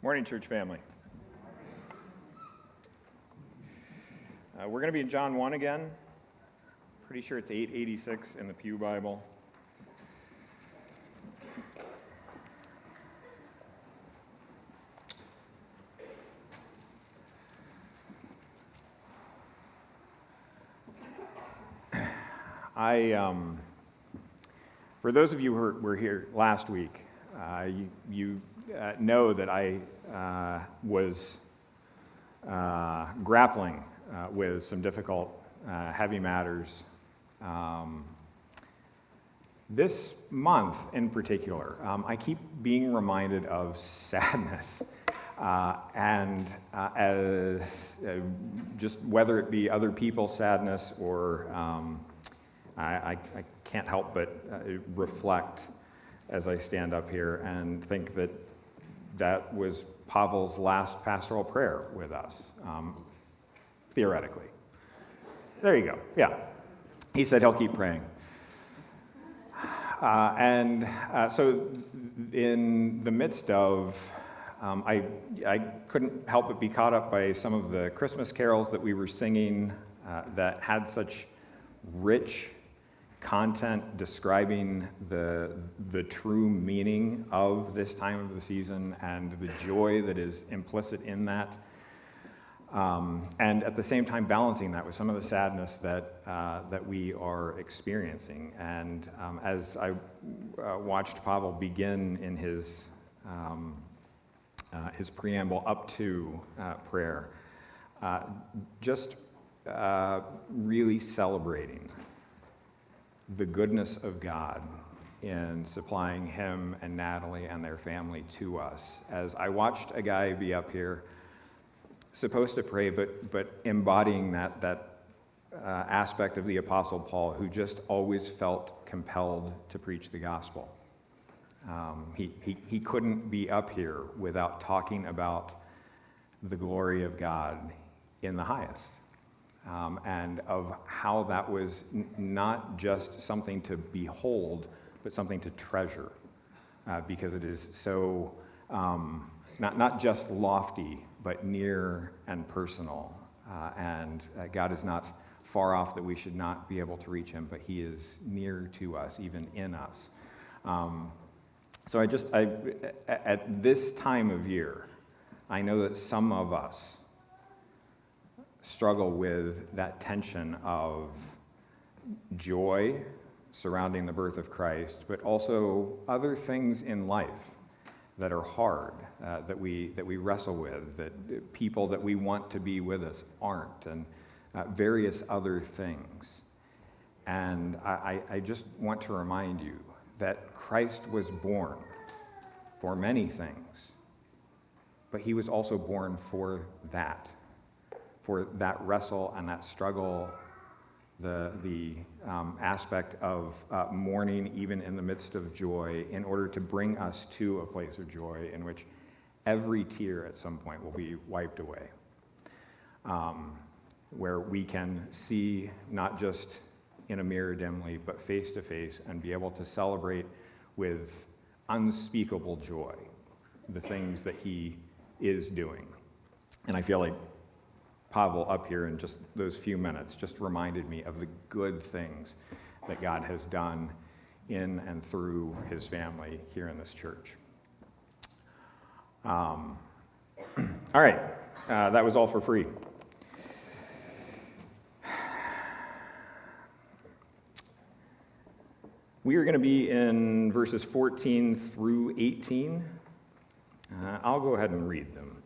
Morning, church family. We're going to be in John 1 again. Pretty sure it's 886 in the Pew Bible. For those of you who were here last week, you know that I was grappling with some difficult, heavy matters. This month in particular, I keep being reminded of sadness, and just whether it be other people's sadness or I can't help but reflect as I stand up here and think that that was Pavel's last pastoral prayer with us, theoretically. There you go, yeah. He said he'll keep praying. So in the midst of, I couldn't help but be caught up by some of the Christmas carols that we were singing that had such rich content describing the true meaning of this time of the season and the joy that is implicit in that, and at the same time balancing that with some of the sadness that we are experiencing. And as I watched Pavel begin in his preamble up to prayer, just really celebrating the goodness of God in supplying him and Natalie and their family to us. As I watched a guy be up here, supposed to pray, but embodying that aspect of the Apostle Paul, who just always felt compelled to preach the gospel. He couldn't be up here without talking about the glory of God in the highest. And of how that was not just something to behold, but something to treasure, because it is so not just lofty, but near and personal. And God is not far off that we should not be able to reach him, but he is near to us, even in us. So at this time of year, I know that some of us struggle with that tension of joy surrounding the birth of Christ, but also other things in life that are hard, that we wrestle with, that people that we want to be with us aren't, and various other things. And I just want to remind you that Christ was born for many things, but he was also born for that wrestle and that struggle, the aspect of mourning even in the midst of joy, in order to bring us to a place of joy in which every tear at some point will be wiped away, where we can see not just in a mirror dimly, but face to face, and be able to celebrate with unspeakable joy the things that he is doing. And I feel like Pavel up here in just those few minutes just reminded me of the good things that God has done in and through his family here in this church. All right, that was all for free. We are going to be in verses 14 through 18. I'll go ahead and read them.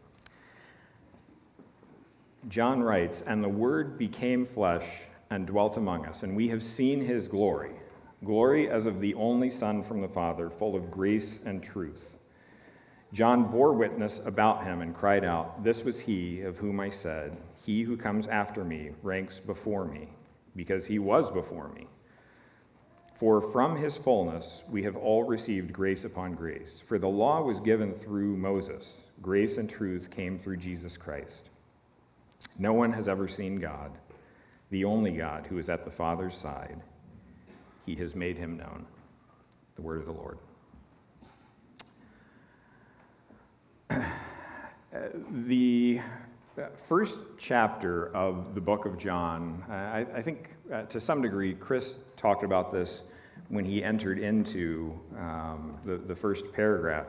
John writes, "And the Word became flesh and dwelt among us, and we have seen his glory, glory as of the only Son from the Father, full of grace and truth. John bore witness about him and cried out, 'This was he of whom I said, he who comes after me ranks before me, because he was before me. For from his fullness we have all received grace upon grace. For the law was given through Moses, grace and truth came through Jesus Christ. No one has ever seen God, the only God who is at the Father's side. He has made him known." The word of the Lord. The first chapter of the book of John, I think to some degree, Chris talked about this when he entered into the first paragraph,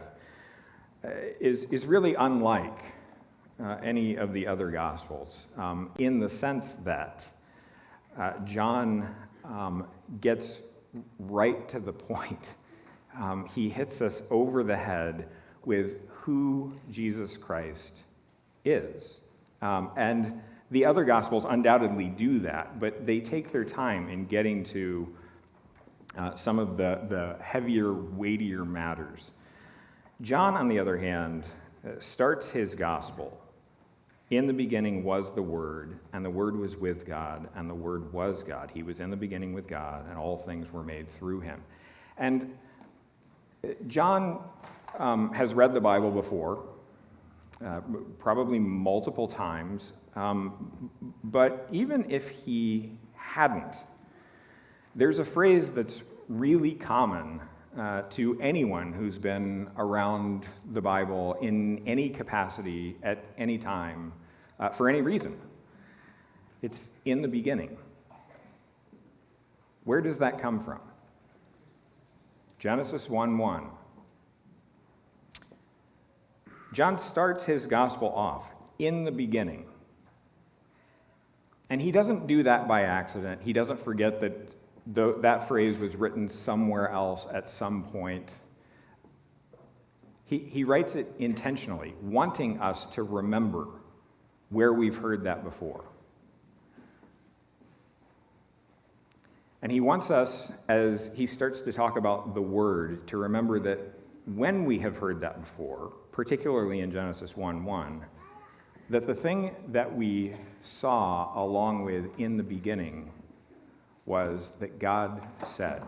is really unlike any of the other Gospels in the sense that John gets right to the point. He hits us over the head with who Jesus Christ is. And the other Gospels undoubtedly do that, but they take their time in getting to some of the heavier, weightier matters. John, on the other hand, starts his Gospel. In the beginning was the Word, and the Word was with God, and the Word was God. He was in the beginning with God, and all things were made through him. And John has read the Bible before, probably multiple times, but even if he hadn't, there's a phrase that's really common to anyone who's been around the Bible in any capacity at any time for any reason. It's in the beginning. Where does that come from? Genesis 1:1. John starts his gospel off in the beginning. And he doesn't do that by accident. He doesn't forget that that phrase was written somewhere else at some point. He writes it intentionally, wanting us to remember where we've heard that before. And he wants us, as he starts to talk about the Word, to remember that when we have heard that before, particularly in Genesis 1:1, that the thing that we saw along with in the beginning was that God said,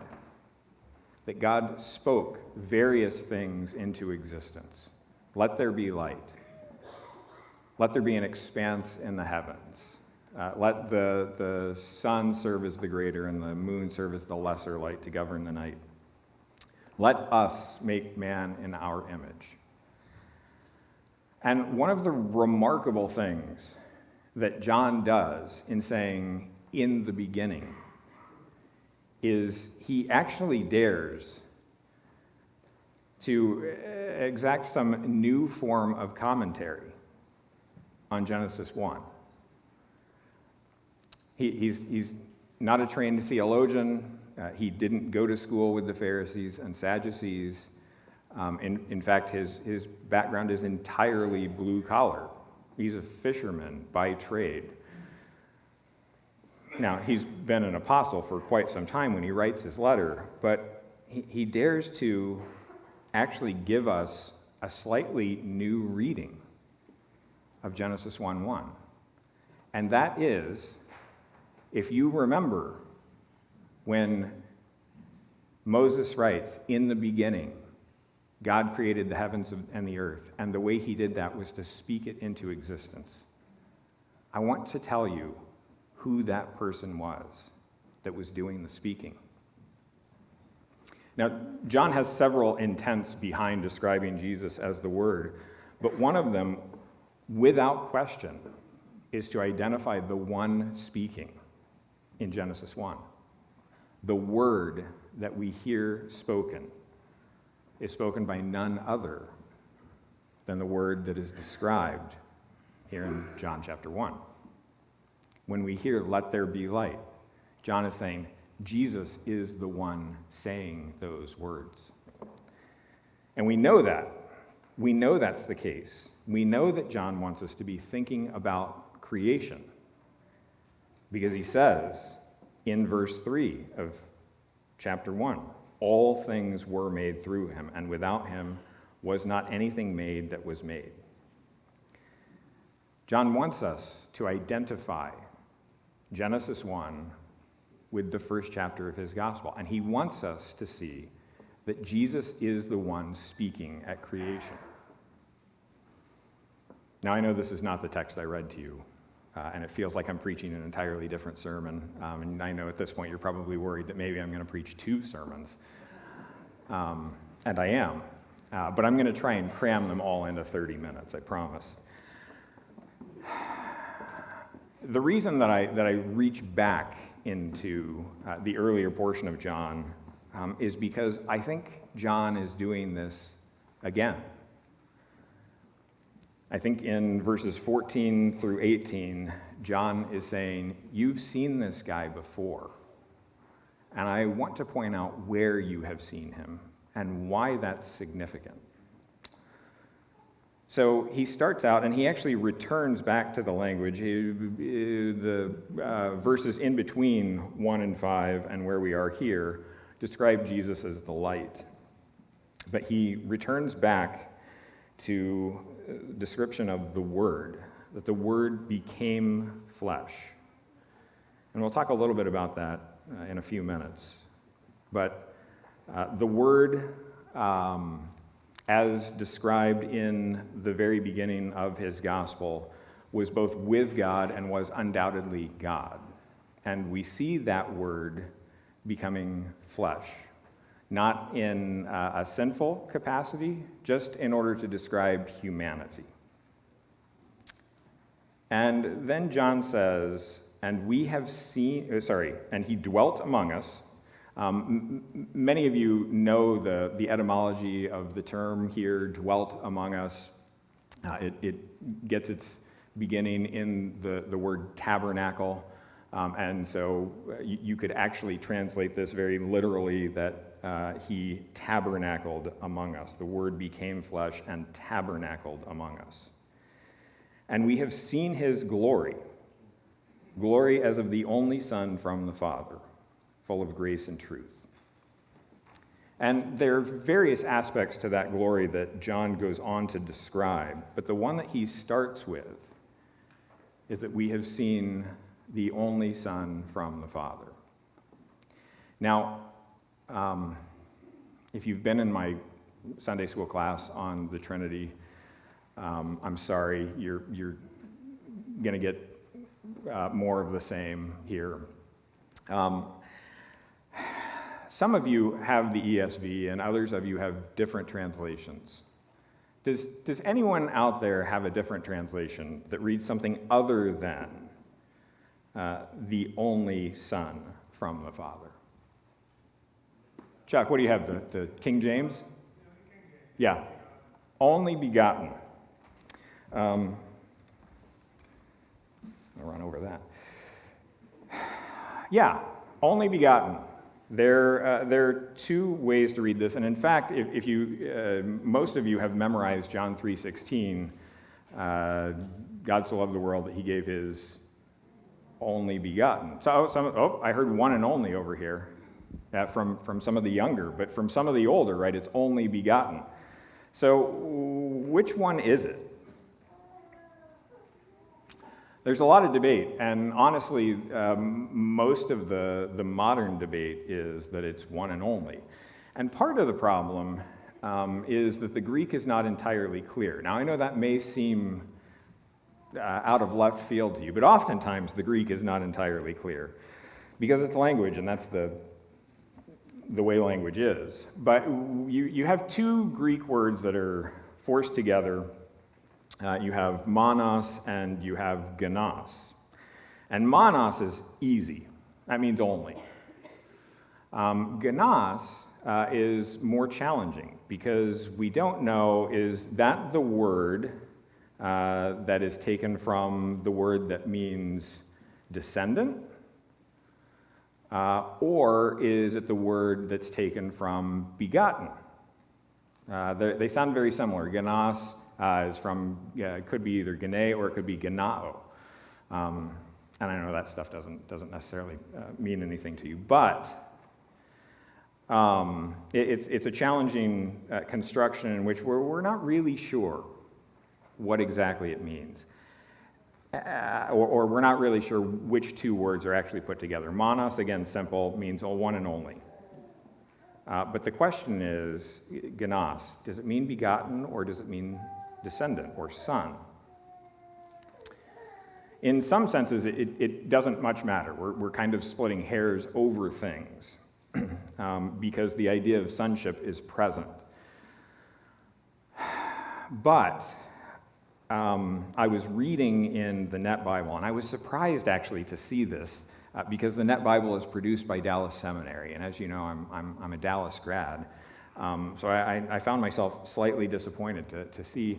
that God spoke various things into existence. Let there be light. Let there be an expanse in the heavens. Let the sun serve as the greater and the moon serve as the lesser light to govern the night. Let us make man in our image. And one of the remarkable things that John does in saying, in the beginning, is he actually dares to exact some new form of commentary on Genesis 1. He's not a trained theologian. He didn't go to school with the Pharisees and Sadducees. In fact, his background is entirely blue collar. He's a fisherman by trade. Now, he's been an apostle for quite some time when he writes his letter, but he dares to actually give us a slightly new reading of Genesis 1:1. And that is, if you remember when Moses writes, in the beginning, God created the heavens and the earth, and the way he did that was to speak it into existence. I want to tell you who that person was that was doing the speaking. Now, John has several intents behind describing Jesus as the Word, but one of them, without question, is to identify the one speaking in Genesis 1. The Word that we hear spoken is spoken by none other than the Word that is described here in John chapter 1. When we hear, let there be light, John is saying, Jesus is the one saying those words. And we know that. We know that's the case. We know that John wants us to be thinking about creation because he says in verse 3 of chapter 1, all things were made through him, and without him was not anything made that was made. John wants us to identify Genesis 1 with the first chapter of his gospel, and he wants us to see that Jesus is the one speaking at creation. Now, I know this is not the text I read to you, and it feels like I'm preaching an entirely different sermon, and I know at this point you're probably worried that maybe I'm going to preach two sermons, and I am, but I'm going to try and cram them all into 30 minutes, I promise. The reason that I reach back into the earlier portion of John is because I think John is doing this again. I think in verses 14 through 18, John is saying, you've seen this guy before, and I want to point out where you have seen him and why that's significant. So he starts out, and he actually returns back to the language. The verses in between 1 and 5 and where we are here describe Jesus as the light. But he returns back to description of the Word, that the Word became flesh. And we'll talk a little bit about that in a few minutes. But the Word, as described in the very beginning of his gospel, was both with God and was undoubtedly God. And we see that Word becoming flesh, not in a sinful capacity, just in order to describe humanity. And then John says, and he dwelt among us. Many of you know the etymology of the term here, dwelt among us. It gets its beginning in the word tabernacle. And so you could actually translate this very literally that he tabernacled among us. The Word became flesh and tabernacled among us. And we have seen his glory as of the only Son from the Father, full of grace and truth. And there are various aspects to that glory that John goes on to describe, but the one that he starts with is that we have seen the only Son from the Father. Now, if you've been in my Sunday school class on the Trinity, I'm sorry, you're going to get more of the same here. Some of you have the ESV, and others of you have different translations. Does anyone out there have a different translation that reads something other than the only Son from the Father? Chuck, what do you have, the King James? Yeah, only begotten. I'll run over that. Yeah, only begotten. There are two ways to read this, and in fact, if you, most of you have memorized John 3:16, God so loved the world that he gave his only begotten. So I heard one and only over here from some of the younger, but from some of the older, right, it's only begotten. So which one is it? There's a lot of debate, and honestly, most of the modern debate is that it's one and only. And part of the problem is that the Greek is not entirely clear. Now, I know that may seem out of left field to you, but oftentimes the Greek is not entirely clear because it's language, and that's the way language is. But you have two Greek words that are forced together. You have monos and you have genos. And monos is easy. That means only. Genos is more challenging because we don't know, is that the word that is taken from the word that means descendant? Or is it the word that's taken from begotten? They sound very similar. Genos is from, it could be either gene or it could be genao. And I know that stuff doesn't necessarily mean anything to you, but it's a challenging construction in which we're not really sure what exactly it means. Or we're not really sure which two words are actually put together. Monos, again, simple, means one and only. But the question is, genos, does it mean begotten or does it mean descendant or son? In some senses, it doesn't much matter. We're kind of splitting hairs over things because the idea of sonship is present. But I was reading in the Net Bible, and I was surprised actually to see this because the Net Bible is produced by Dallas Seminary, and as you know, I'm a Dallas grad. So I found myself slightly disappointed to see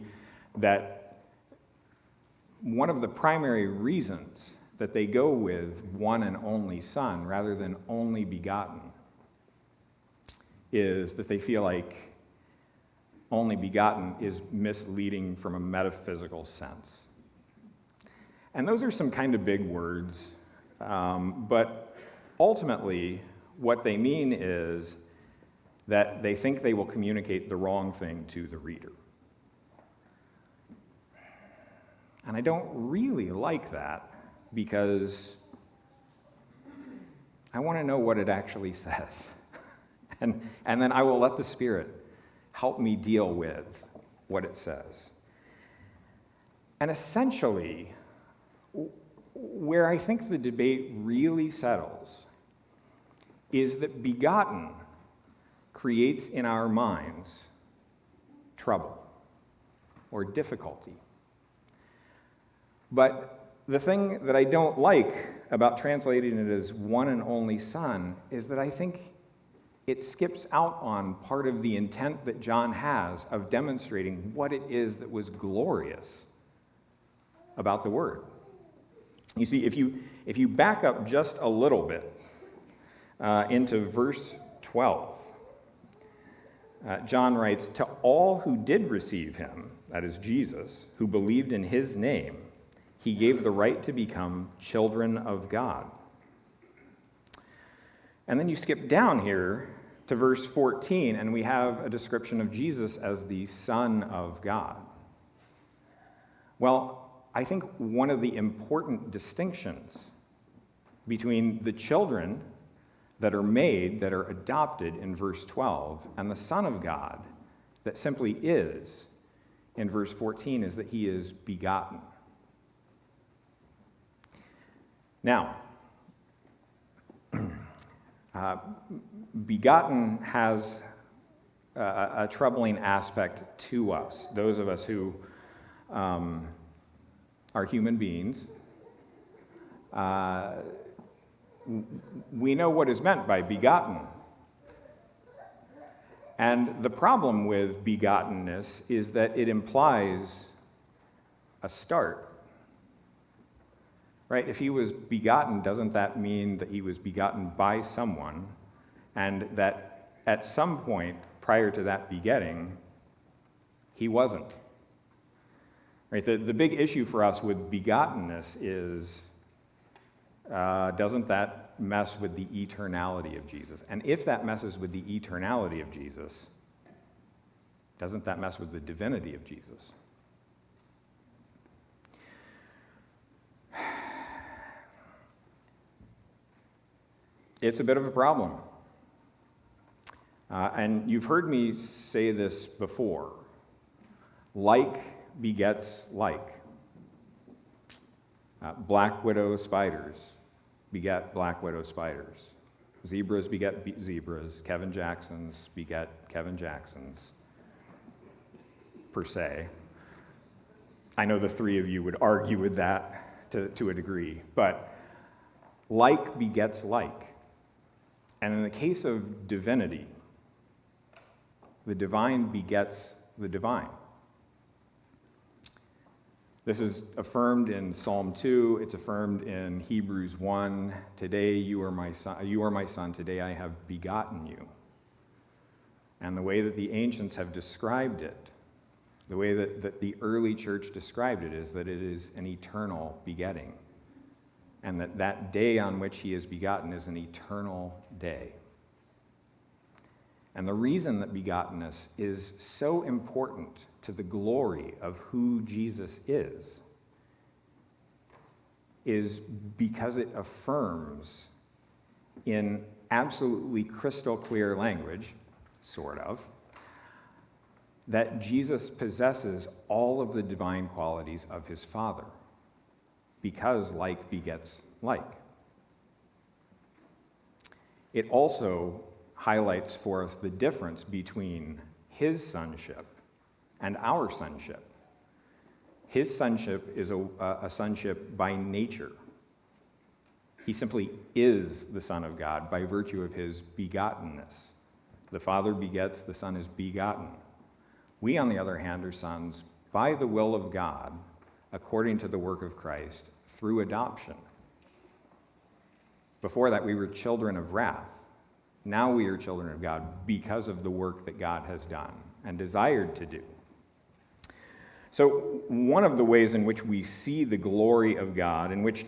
that one of the primary reasons that they go with one and only Son rather than only begotten is that they feel like only begotten is misleading from a metaphysical sense. And those are some kind of big words, but ultimately what they mean is that they think they will communicate the wrong thing to the reader. And I don't really like that because I want to know what it actually says. and then I will let the Spirit help me deal with what it says. And essentially, where I think the debate really settles is that begotten creates in our minds trouble or difficulty. But the thing that I don't like about translating it as one and only Son is that I think it skips out on part of the intent that John has of demonstrating what it is that was glorious about the Word. You see, if you back up just a little bit into verse 12, John writes, "To all who did receive him," that is Jesus, "who believed in his name, he gave the right to become children of God." And then you skip down here to verse 14, and we have a description of Jesus as the Son of God. Well, I think one of the important distinctions between the children that are made, that are adopted in verse 12, and the Son of God that simply is in verse 14 is that he is begotten. Now, begotten has a troubling aspect to us, those of us who are human beings. We know what is meant by begotten. And the problem with begottenness is that it implies a start. Right? If he was begotten, doesn't that mean that he was begotten by someone, and that at some point prior to that begetting, he wasn't? Right? The big issue for us with begottenness is, doesn't that mess with the eternality of Jesus? And if that messes with the eternality of Jesus, doesn't that mess with the divinity of Jesus? It's a bit of a problem. And you've heard me say this before. Like begets like. Black widow spiders beget black widow spiders. Zebras beget zebras. Kevin Jacksons beget Kevin Jacksons, per se. I know the three of you would argue with that to a degree, but like begets like. And in the case of divinity, the divine begets the divine. This is affirmed in Psalm 2. It's affirmed in Hebrews 1. Today you are my son. Today I have begotten you. And the way that the ancients have described it, the way that the early church described it, is that it is an eternal begetting. And that day on which he is begotten is an eternal day. And the reason that begottenness is so important to the glory of who Jesus is because it affirms in absolutely crystal clear language, sort of, that Jesus possesses all of the divine qualities of his Father. Because like begets like. It also highlights for us the difference between his sonship and our sonship. His sonship is a sonship by nature. He simply is the Son of God by virtue of his begottenness. The Father begets, the Son is begotten. We, on the other hand, are sons by the will of God, according to the work of Christ, through adoption. Before that, we were children of wrath. Now we are children of God because of the work that God has done and desired to do. So one of the ways in which we see the glory of God, in which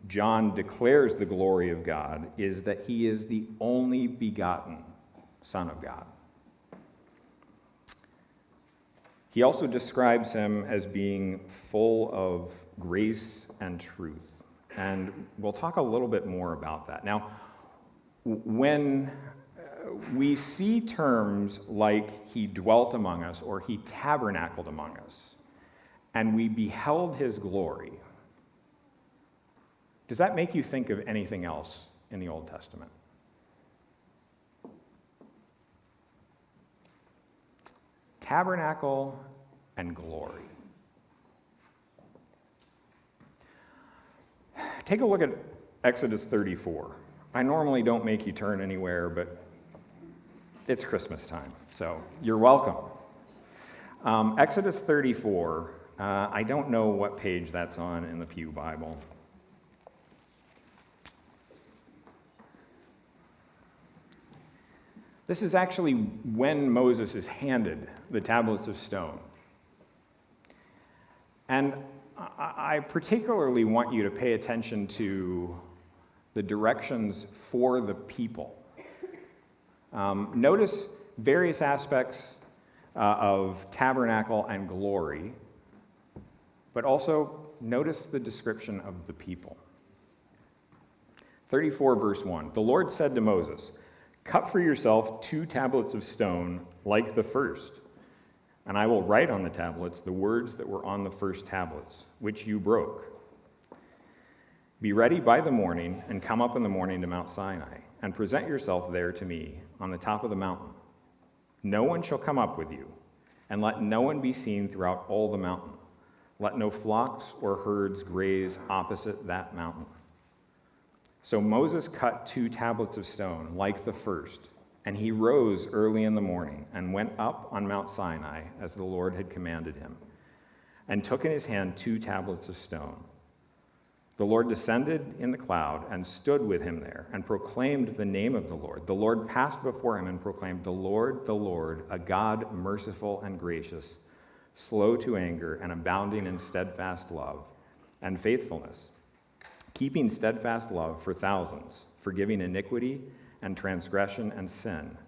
John declares the glory of God, is that he is the only begotten Son of God. He also describes him as being full of grace and truth. And we'll talk a little bit more about that. Now, when we see terms like he dwelt among us or he tabernacled among us, and we beheld his glory, does that make you think of anything else in the Old Testament? Tabernacle and glory. Take a look at Exodus 34. I normally don't make you turn anywhere, but it's Christmas time, so you're welcome. Exodus 34, I don't know what page that's on in the Pew Bible. This is actually when Moses is handed the tablets of stone. And I particularly want you to pay attention to the directions for the people. Notice various aspects of tabernacle and glory, but also notice the description of the people. 34 verse 1, the Lord said to Moses, "Cut for yourself 2 tablets of stone like the first, and I will write on the tablets the words that were on the first tablets, which you broke. Be ready by the morning and come up in the morning to Mount Sinai, and present yourself there to me on the top of the mountain. No one shall come up with you, and let no one be seen throughout all the mountain. Let no flocks or herds graze opposite that mountain." So Moses cut 2 tablets of stone, like the first, and he rose early in the morning and went up on Mount Sinai, as the Lord had commanded him, and took in his hand 2 tablets of stone. The Lord descended in the cloud and stood with him there, and proclaimed the name of the Lord. The Lord passed before him and proclaimed, the Lord, a God merciful and gracious, slow to anger and abounding in steadfast love and faithfulness, keeping steadfast love for thousands, forgiving iniquity and transgression and sin,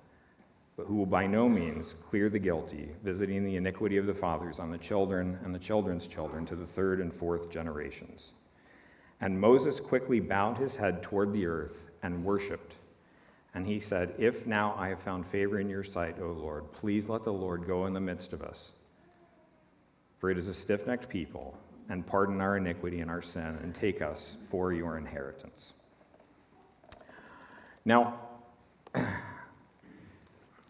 but who will by no means clear the guilty, visiting the iniquity of the fathers on the children and the children's children to the 3rd and 4th generations. And Moses quickly bowed his head toward the earth and worshipped. And he said, "If now I have found favor in your sight, O Lord, please let the Lord go in the midst of us. For it is a stiff-necked people, and pardon our iniquity and our sin, and take us for your inheritance." Now,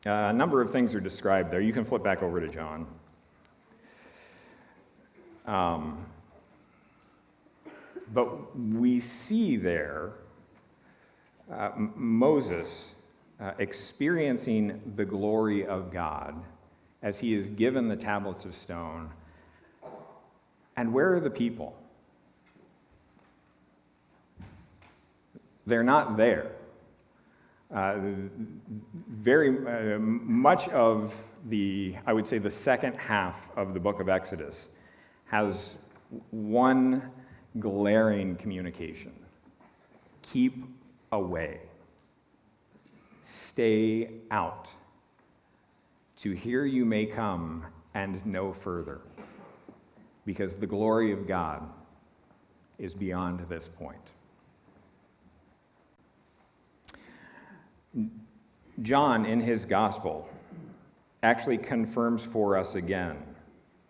a number of things are described there. You can flip back over to John. But we see there Moses experiencing the glory of God as he is given the tablets of stone. And where are the people? They're not there. Much of I would say the second half of the book of Exodus has one glaring communication. Keep away. Stay out. To here you may come and no further, because the glory of God is beyond this point. John, in his gospel, actually confirms for us again.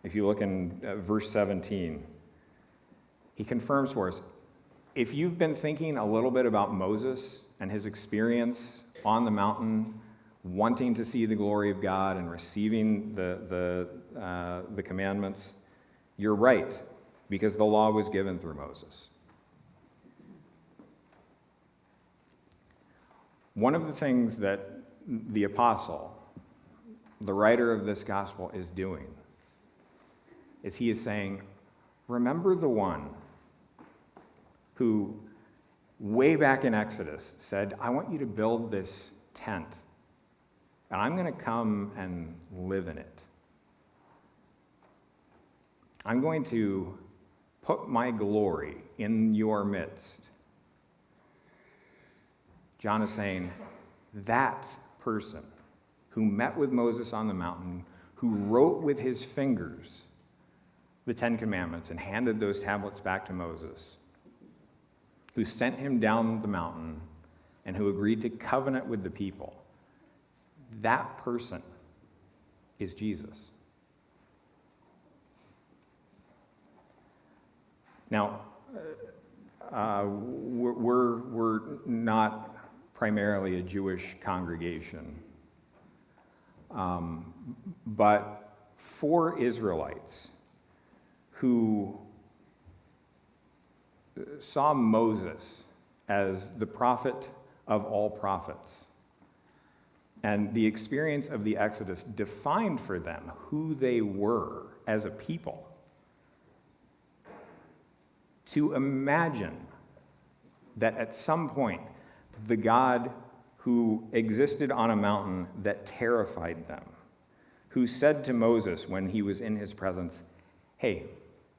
If you look in verse 17, he confirms for us, if you've been thinking a little bit about Moses and his experience on the mountain, wanting to see the glory of God and receiving the commandments, You're right, because the law was given through Moses. One of the things that the apostle, the writer of this gospel, is doing is he is saying, remember the one who, way back in Exodus, said, I want you to build this tent, and I'm going to come and live in it. I'm going to put my glory in your midst. John is saying, that person who met with Moses on the mountain, who wrote with his fingers the Ten Commandments and handed those tablets back to Moses, who sent him down the mountain and who agreed to covenant with the people, that person is Jesus. Now, we're not primarily a Jewish congregation, but for Israelites who saw Moses as the prophet of all prophets, and the experience of the Exodus defined for them who they were as a people, to imagine that at some point the God who existed on a mountain that terrified them, who said to Moses when he was in his presence, hey,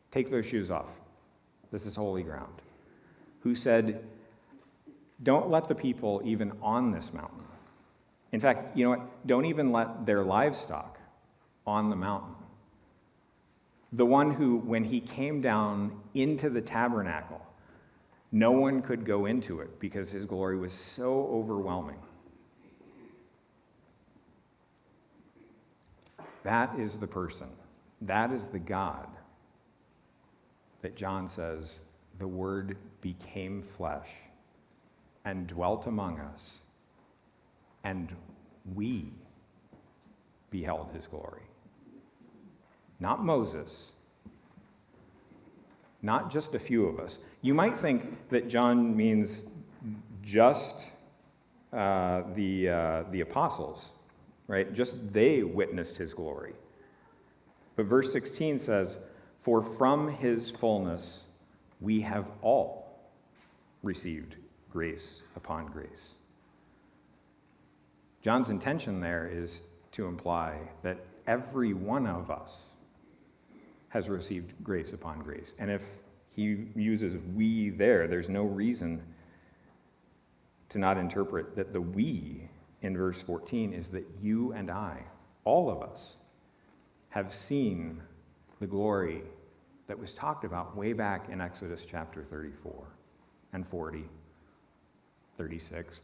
take those shoes off. This is holy ground. Who said, don't let the people even on this mountain. In fact, you know what? Don't even let their livestock on the mountain. The one who, when he came down into the tabernacle, no one could go into it because his glory was so overwhelming. That is the person. That is the God that John says, the Word became flesh and dwelt among us, and we beheld his glory. Not Moses, not just a few of us. You might think that John means just the apostles, right? Just they witnessed his glory. But verse 16 says, for from his fullness we have all received grace upon grace. John's intention there is to imply that every one of us has received grace upon grace. And if he uses we there, there's no reason to not interpret that the we in verse 14 is that you and I, all of us, have seen the glory that was talked about way back in Exodus chapter 34 and 40, 36.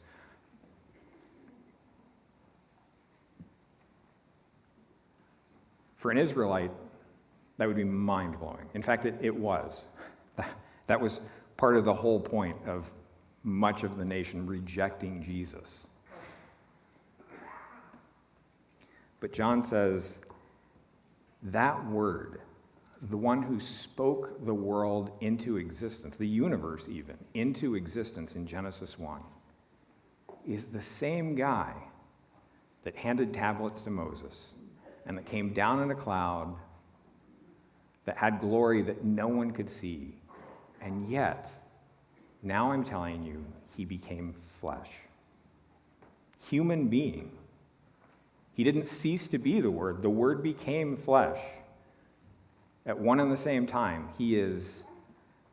For an Israelite, that would be mind-blowing. In fact, it was. That was part of the whole point of much of the nation rejecting Jesus. But John says, that word, the one who spoke the world into existence, the universe even, into existence in Genesis 1, is the same guy that handed tablets to Moses and that came down in a cloud that had glory that no one could see. And yet, now I'm telling you, he became flesh. Human being. He didn't cease to be the Word. The Word became flesh. At one and the same time, he is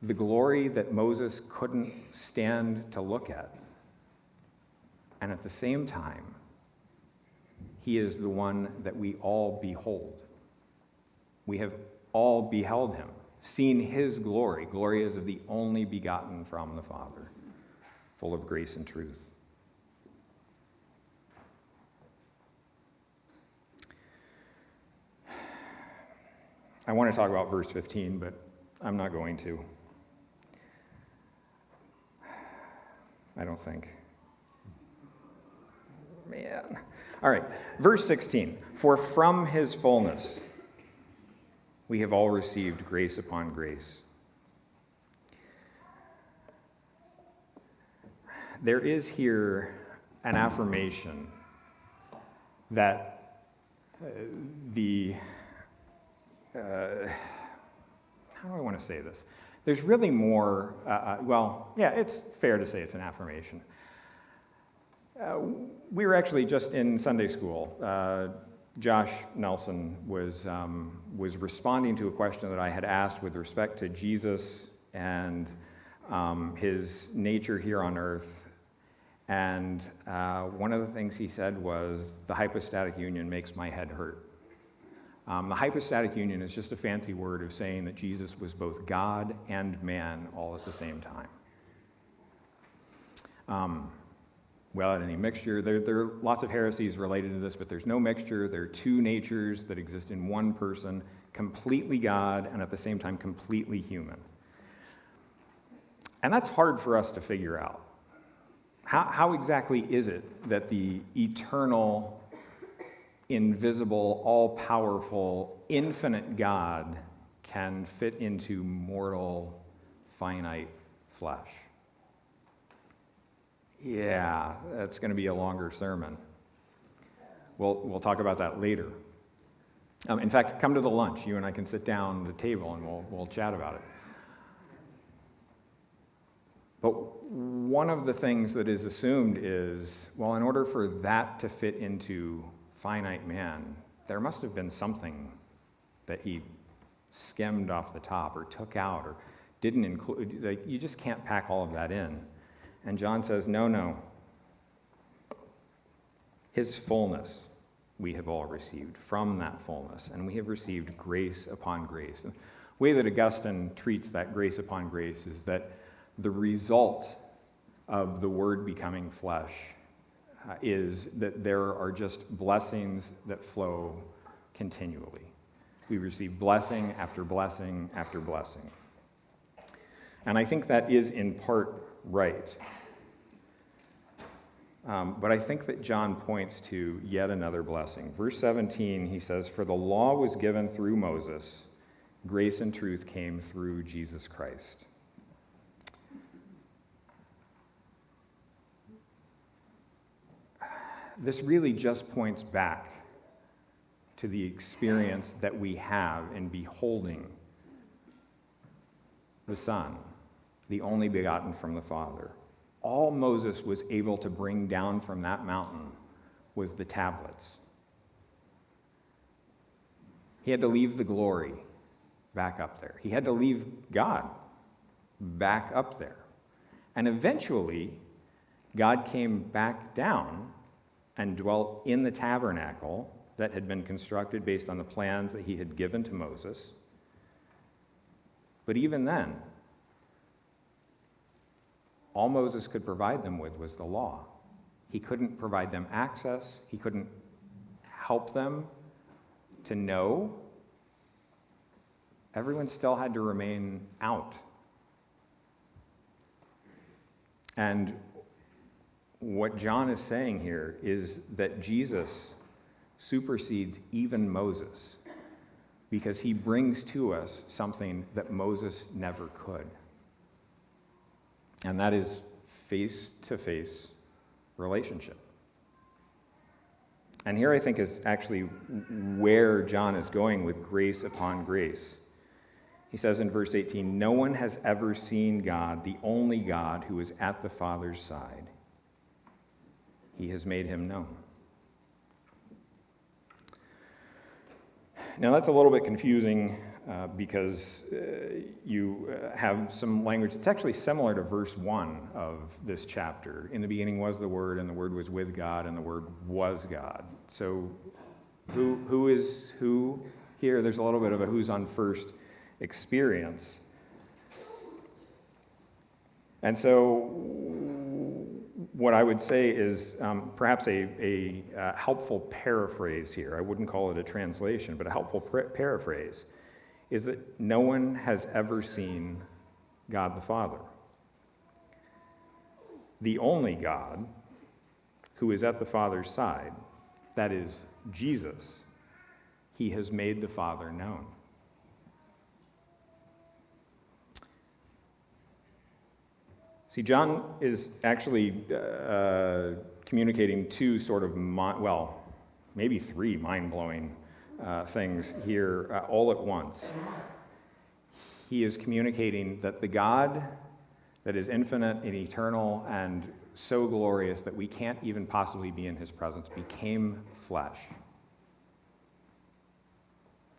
the glory that Moses couldn't stand to look at. And at the same time, he is the one that we all behold. We have all beheld him, seen his glory. Glory as of the only begotten from the Father, full of grace and truth. I want to talk about verse 15, but I'm not going to. I don't think. Man. All right, verse 16. For from his fullness We have all received grace upon grace. There is here an affirmation that how do I want to say this? There's really more, it's fair to say it's an affirmation. We were actually just in Sunday school. Josh Nelson was responding to a question that I had asked with respect to Jesus and his nature here on earth. And one of the things he said was, the hypostatic union makes my head hurt. The hypostatic union is just a fancy word of saying that Jesus was both God and man all at the same time. Without any mixture. There are lots of heresies related to this, but there's no mixture. There are two natures that exist in one person, completely God and at the same time completely human. And that's hard for us to figure out. How exactly is it that the eternal, invisible, all-powerful, infinite God can fit into mortal, finite flesh? Yeah, that's going to be a longer sermon. We'll talk about that later. In fact, come to the lunch. You and I can sit down at the table and we'll chat about it. But one of the things that is assumed is, well, in order for that to fit into finite man, there must have been something that he skimmed off the top or took out or didn't include. Like, you just can't pack all of that in. And John says, no. His fullness we have all received from that fullness, and we have received grace upon grace. The way that Augustine treats that grace upon grace is that the result of the Word becoming flesh is that there are just blessings that flow continually. We receive blessing after blessing after blessing. And I think that is in part right. But I think that John points to yet another blessing. Verse 17, he says, "For the law was given through Moses, grace and truth came through Jesus Christ." This really just points back to the experience that we have in beholding the Son, the only begotten from the Father. All Moses was able to bring down from that mountain was the tablets. He had to leave the glory back up there. He had to leave God back up there. And eventually, God came back down and dwelt in the tabernacle that had been constructed based on the plans that he had given to Moses. But even then, all Moses could provide them with was the law. He couldn't provide them access. He couldn't help them to know. Everyone still had to remain out. And what John is saying here is that Jesus supersedes even Moses because he brings to us something that Moses never could. And that is face-to-face relationship. And here I think is actually where John is going with grace upon grace. He says in verse 18, "No one has ever seen God, the only God who is at the Father's side. He has made him known." Now that's a little bit confusing because you have some language that's actually similar to verse 1 of this chapter. In the beginning was the Word, and the Word was with God, and the Word was God. So who is who here? There's a little bit of a who's on first experience. And so what I would say is perhaps a helpful paraphrase here. I wouldn't call it a translation, but a helpful paraphrase is that no one has ever seen God the Father. The only God who is at the Father's side, that is Jesus, he has made the Father known. See, John is actually communicating two sort of, maybe three mind-blowing things here all at once. He is communicating that the God that is infinite and eternal and so glorious that we can't even possibly be in his presence became flesh.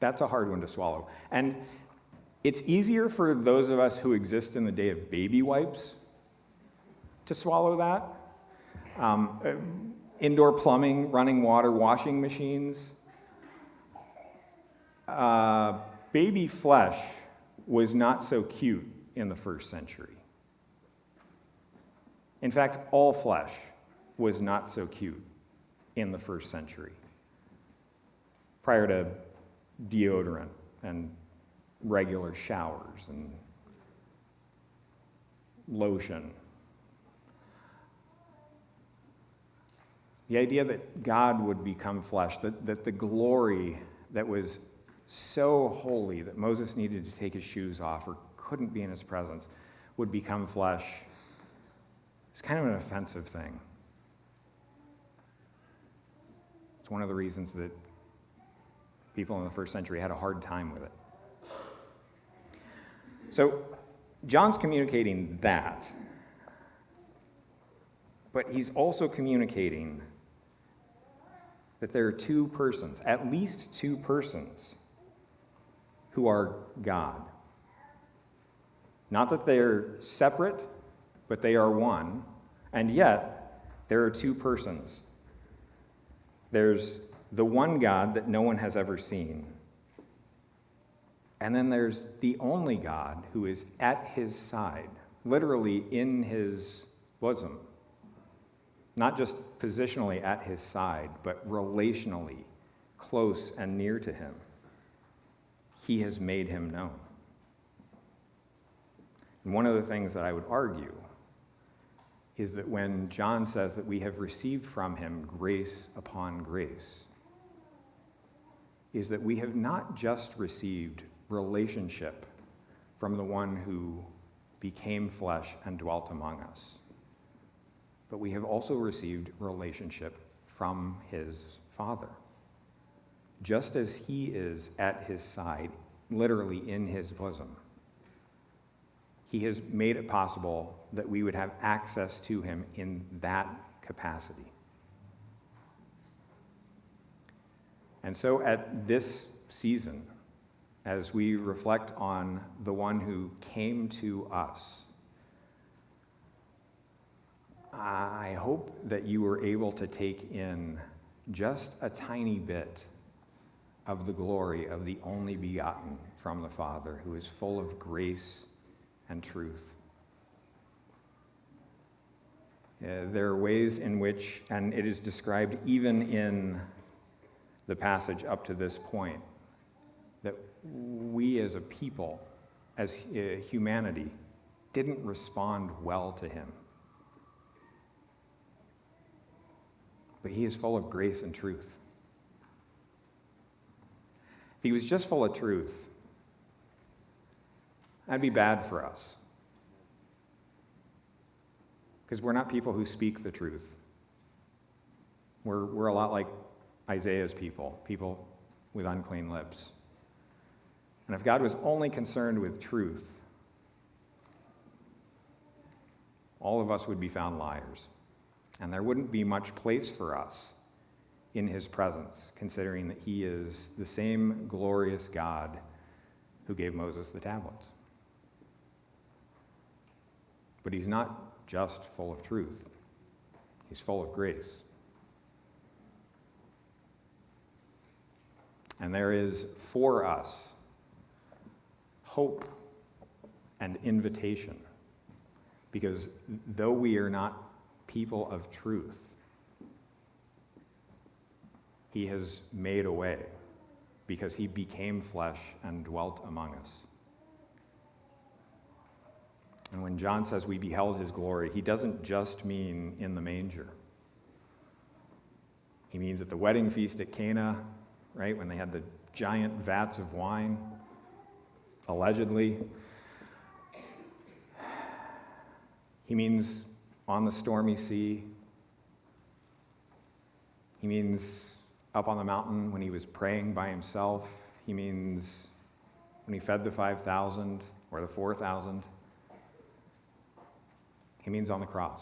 That's a hard one to swallow. And it's easier for those of us who exist in the day of baby wipes to swallow that. Indoor plumbing, running water, washing machines. Baby flesh was not so cute in the first century. In fact, all flesh was not so cute in the first century, prior to deodorant and regular showers and lotion. The idea that God would become flesh, that the glory that was so holy that Moses needed to take his shoes off or couldn't be in his presence would become flesh, is kind of an offensive thing. It's one of the reasons that people in the first century had a hard time with it. So John's communicating that, but he's also communicating that there are two persons, at least two persons, who are God. Not that they're separate, but they are one, and yet there are two persons. There's the one God that no one has ever seen, and then there's the only God who is at his side, literally in his bosom. Not just positionally at his side, but relationally close and near to him. He has made him known. And one of the things that I would argue is that when John says that we have received from him grace upon grace, is that we have not just received relationship from the one who became flesh and dwelt among us, but we have also received relationship from his Father. Just as he is at his side, literally in his bosom, he has made it possible that we would have access to him in that capacity. And so at this season, as we reflect on the one who came to us, I hope that you were able to take in just a tiny bit of the glory of the only begotten from the Father, who is full of grace and truth. There are ways in which, and it is described even in the passage up to this point, that we as a people, as humanity, didn't respond well to him. But he is full of grace and truth. If he was just full of truth, that'd be bad for us. Because we're not people who speak the truth. We're a lot like Isaiah's people with unclean lips. And if God was only concerned with truth, all of us would be found liars. And there wouldn't be much place for us in his presence, considering that he is the same glorious God who gave Moses the tablets. But he's not just full of truth. He's full of grace. And there is for us hope and invitation. Because though we are not people of truth, he has made a way because he became flesh and dwelt among us. And when John says we beheld his glory, he doesn't just mean in the manger. He means at the wedding feast at Cana, right, when they had the giant vats of wine, allegedly. He means on the stormy sea. He means up on the mountain when he was praying by himself. He means when he fed the 5,000 or the 4,000. He means on the cross.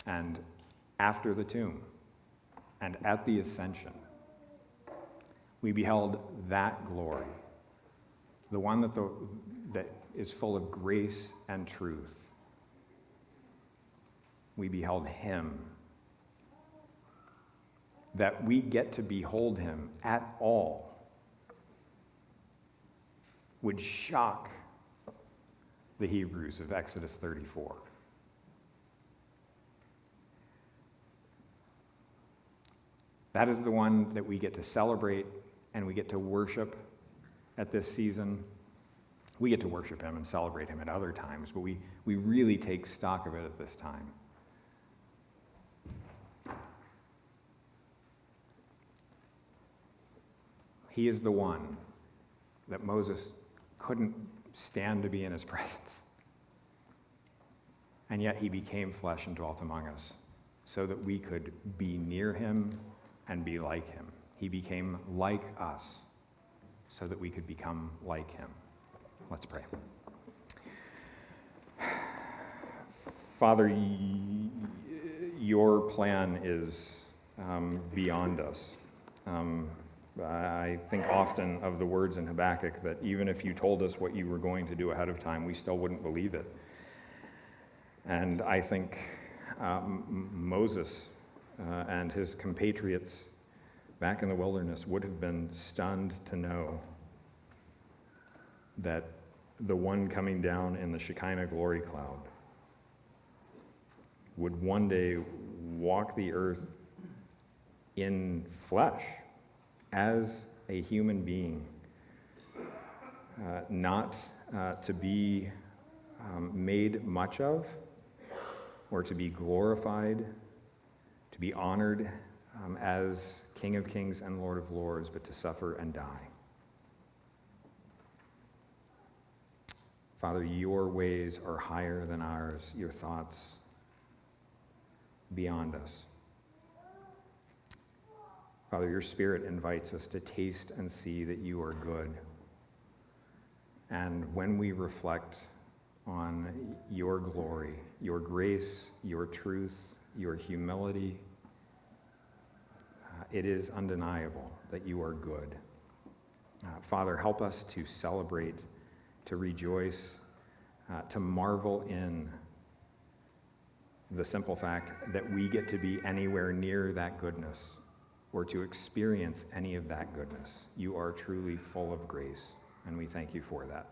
And after the tomb and at the ascension, we beheld that glory, the one that is full of grace and truth. We beheld him. That we get to behold him at all would shock the Hebrews of Exodus 34. That is the one that we get to celebrate and we get to worship at this season. We get to worship him and celebrate him at other times, but we really take stock of it at this time. He is the one that Moses couldn't stand to be in his presence. And yet he became flesh and dwelt among us so that we could be near him and be like him. He became like us so that we could become like him. Let's pray. Father, your plan is beyond us. I think often of the words in Habakkuk that even if you told us what you were going to do ahead of time, we still wouldn't believe it. And I think Moses and his compatriots back in the wilderness would have been stunned to know that the one coming down in the Shekinah glory cloud would one day walk the earth in flesh as a human being, not to be made much of or to be glorified, to be honored as King of Kings and Lord of Lords, but to suffer and die. Father, your ways are higher than ours, your thoughts beyond us. Father, your Spirit invites us to taste and see that you are good. And when we reflect on your glory, your grace, your truth, your humility, it is undeniable that you are good. Father, help us to celebrate, to rejoice, to marvel in the simple fact that we get to be anywhere near that goodness or to experience any of that goodness. You are truly full of grace, and we thank you for that.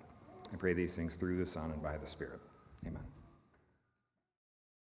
I pray these things through the Son and by the Spirit. Amen.